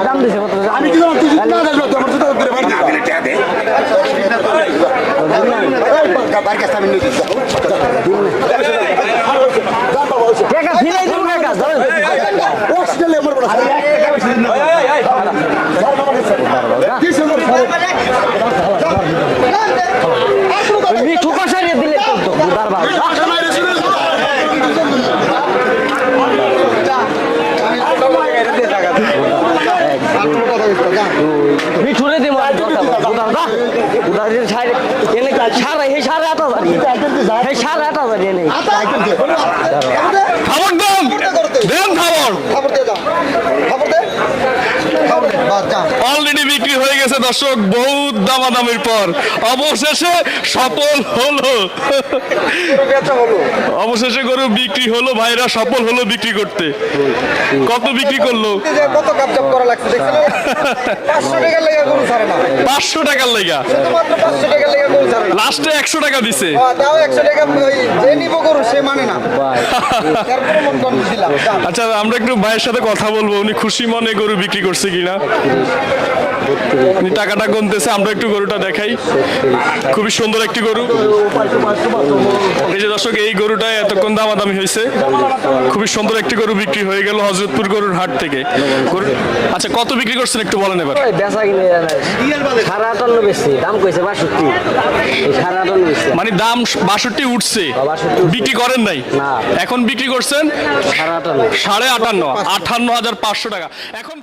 দাম দিছে কত? আমি কি জানি তুই না দেখলো তো আমার জুতা করে বাড়ি না দিলে টাকা দে বাড়ি কাছে আমি নিয়ে দিছি টাকা ফিরাই দেব কাকা ওস্টেলে আমার বড় মিঠু কষারিয়ে দিলে তো বুদার বাবা মিঠুরে দিব সারা এই সাড়ে 8,000 এই সাড়ে 8,000 এনে খাবার দাম দেন খাবার অলরেডি বিক্রি হয়ে গেছে দর্শক, বহুত দামাদামির পর অবশেষে সফল হলো। অবশেষে গরু বিক্রি হলো, ভাইরা সফল হলো বিক্রি করতে। কত বিক্রি করলো? কত কাপচাপ করা লাগছে দেখছেন 500 টাকার লাগা গরু ছাড়ে না 500 টাকার লেগা, শুধুমাত্র 500 টাকার লাগা গরু ছাড়ে না লাস্টে 100 টাকা দিছে। তাও 100 টাকা ওই যে নিব গরু সে মানে না তারপরে মন কম দিলাম আচ্ছা আমরা একটু ভাইয়ের সাথে কথা বলবো, উনি খুশি মনে গরু বিক্রি করছে কিনা। উনি টাকাটা গুনতেছে, আমরা একটু গরুটা দেখাই। খুবই সুন্দর একটি গরু। এই যে দর্শক, এই গরুটা এতক্ষণ দামাদামি হয়েছে। খুবই সুন্দর একটি গরু বিক্রি হয়ে গেল হযরতপুর গরুর হাট থেকে। আচ্ছা কত বিক্রি করছেন একটু বলেন এবার। বেচা কিনে 58,500 বেশি দাম কইছে 62 এই 58,500 বেশি মানে দাম 62 উঠছে, 62 বিক্রি করেন নাই? না। এখন বিক্রি করছেন 58,500 58,500 টাকা। এখন